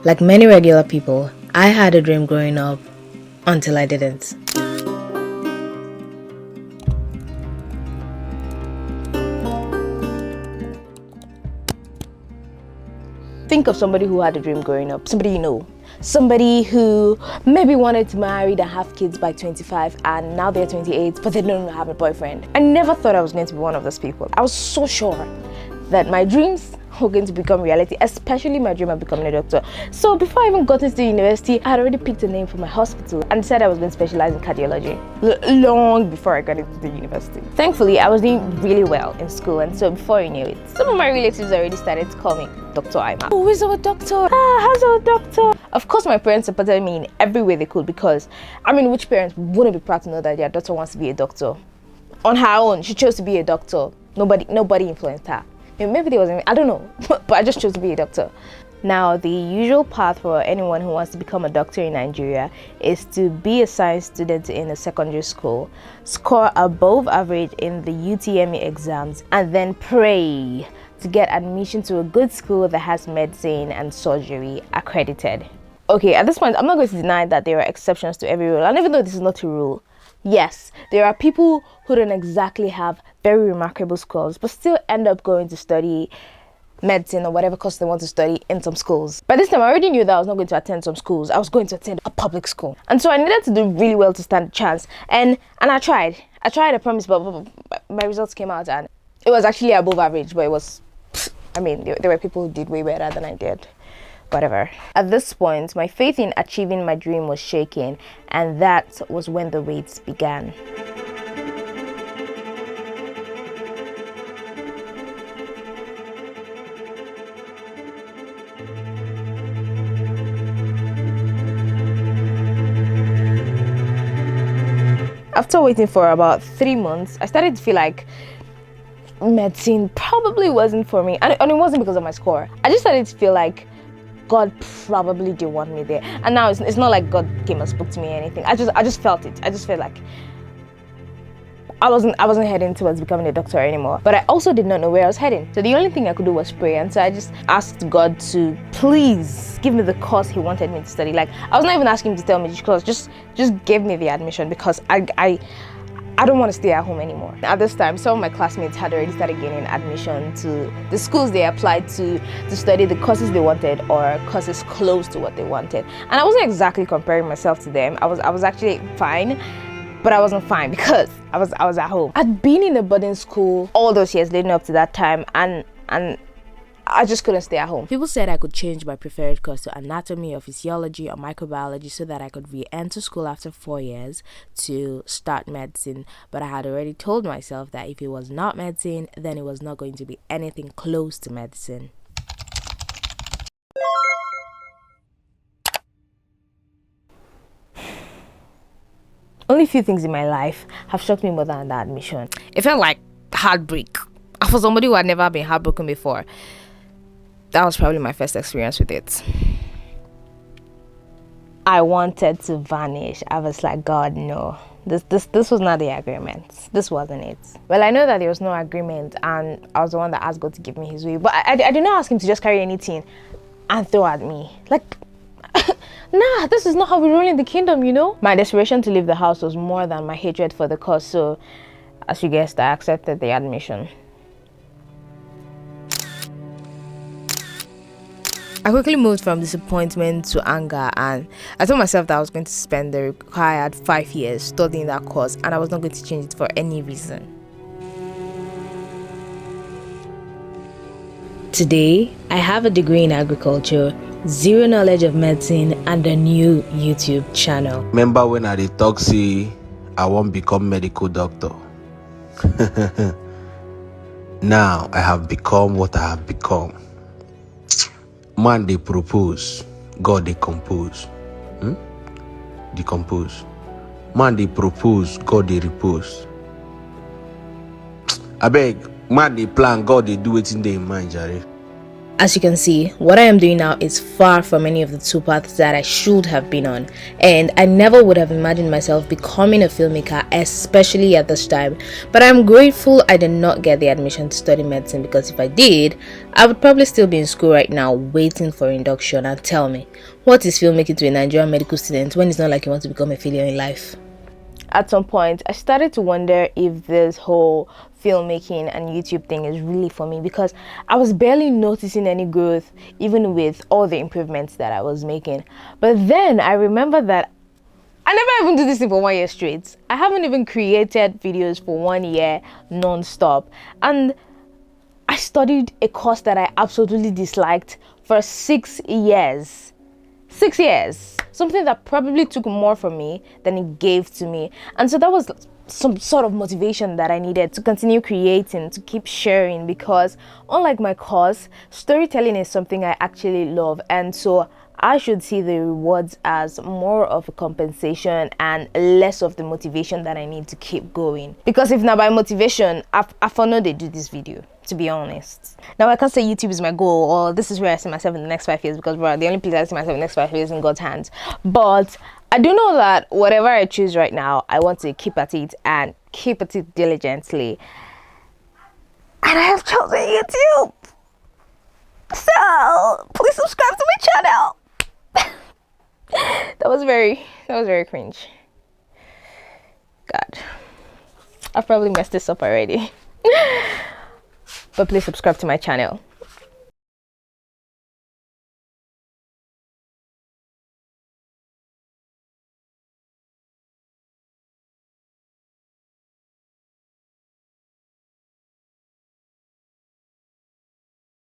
Like many regular people, I had a dream growing up until I didn't. Think of somebody who had a dream growing up, somebody you know. Somebody who maybe wanted to marry and have kids by 25 and now they're 28 but they don't have a boyfriend. I never thought I was going to be one of those people. I was so sure that my dreams were going to become reality, especially my dream of becoming a doctor. So before I even got into university, I had already picked a name for my hospital and said I was going to specialize in cardiology long before I got into the university. Thankfully, I was doing really well in school, and so before you knew it, some of my relatives already started to call me Dr. Ima. Oh, where's our doctor? How's our doctor? Of course, my parents supported me in every way they could because, which parents wouldn't be proud to know that their daughter wants to be a doctor? On her own, she chose to be a doctor. Nobody influenced her. Maybe there wasn't, I don't know, but I just chose to be a doctor. Now, the usual path for anyone who wants to become a doctor in Nigeria is to be a science student in a secondary school, score above average in the UTME exams, and then pray to get admission to a good school that has medicine and surgery accredited. Okay, at this point, I'm not going to deny that there are exceptions to every rule, and even though this is not a rule, yes, there are people who don't exactly have very remarkable scores, but still end up going to study medicine or whatever course they want to study in some schools. By this time, I already knew that I was not going to attend some schools. I was going to attend a public school. And so I needed to do really well to stand a chance. And I tried. I promised, but my results came out and it was actually above average, but it was, there were people who did way better than I did. Whatever. At this point, my faith in achieving my dream was shaken, and that was when the wait began. After waiting for about 3 months, I started to feel like medicine probably wasn't for me, and it wasn't because of my score. I just started to feel like God probably didn't want me there. And now it's not like God came and spoke to me or anything. I just felt it. I just felt like I wasn't heading towards becoming a doctor anymore. But I also did not know where I was heading. So the only thing I could do was pray. And so I just asked God to please give me the course He wanted me to study. Like, I was not even asking Him to tell me which course, just give me the admission because I don't want to stay at home anymore. At this time, some of my classmates had already started gaining admission to the schools they applied to study the courses they wanted or courses close to what they wanted. And I wasn't exactly comparing myself to them. I was actually fine, but I wasn't fine because I was at home. I'd been in a boarding school all those years leading up to that time, and I just couldn't stay at home. People said I could change my preferred course to anatomy or physiology or microbiology so that I could re-enter school after 4 years to start medicine. But I had already told myself that if it was not medicine, then it was not going to be anything close to medicine. Only a few things in my life have shocked me more than that admission. It felt like heartbreak. For somebody who had never been heartbroken before, that was probably my first experience with it. I wanted to vanish. I was like, God, no. This was not the agreement. This wasn't it. Well, I know that there was no agreement, and I was the one that asked God to give me His way. But I did not ask Him to just carry anything and throw at me. Like, nah, this is not how we roll in the kingdom, you know? My desperation to leave the house was more than my hatred for the course. So, as you guessed, I accepted the admission. I quickly moved from disappointment to anger, and I told myself that I was going to spend the required 5 years studying that course and I was not going to change it for any reason. Today, I have a degree in agriculture, zero knowledge of medicine, and a new YouTube channel. Remember when I did talk say I won't become medical doctor? Now I have become what I have become. Man they propose, God they compose. Decompose. Man they propose, God they repose. I beg, man they plan, God they do it in their mind, Jare. As you can see, what I am doing now is far from any of the two paths that I should have been on, and I never would have imagined myself becoming a filmmaker, especially at this time. But I'm grateful I did not get the admission to study medicine, because if I did, I would probably still be in school right now waiting for induction. And tell me, what is filmmaking to a Nigerian medical student when it's not like you want to become a failure in life? At some point, I started to wonder if this whole filmmaking and YouTube thing is really for me, because I was barely noticing any growth, even with all the improvements that I was making. But then I remember that I never even do this thing for 1 year straight. I haven't even created videos for 1 year non-stop. And I studied a course that I absolutely disliked for 6 years. 6 years. Something that probably took more from me than it gave to me. And so that was some sort of motivation that I needed to continue creating, to keep sharing, because unlike my course, storytelling is something I actually love. And so I should see the rewards as more of a compensation and less of the motivation that I need to keep going. Because if not by motivation, I for no they do this video, to be honest. Now I can't say YouTube is my goal or this is where I see myself in the next 5 years, because bro, the only place I see myself in the next 5 years is in God's hands. But I do know that whatever I choose right now, I want to keep at it and keep at it diligently. And I have chosen YouTube. So please subscribe to my channel. That was very cringe. God, I've probably messed this up already. But please subscribe to my channel.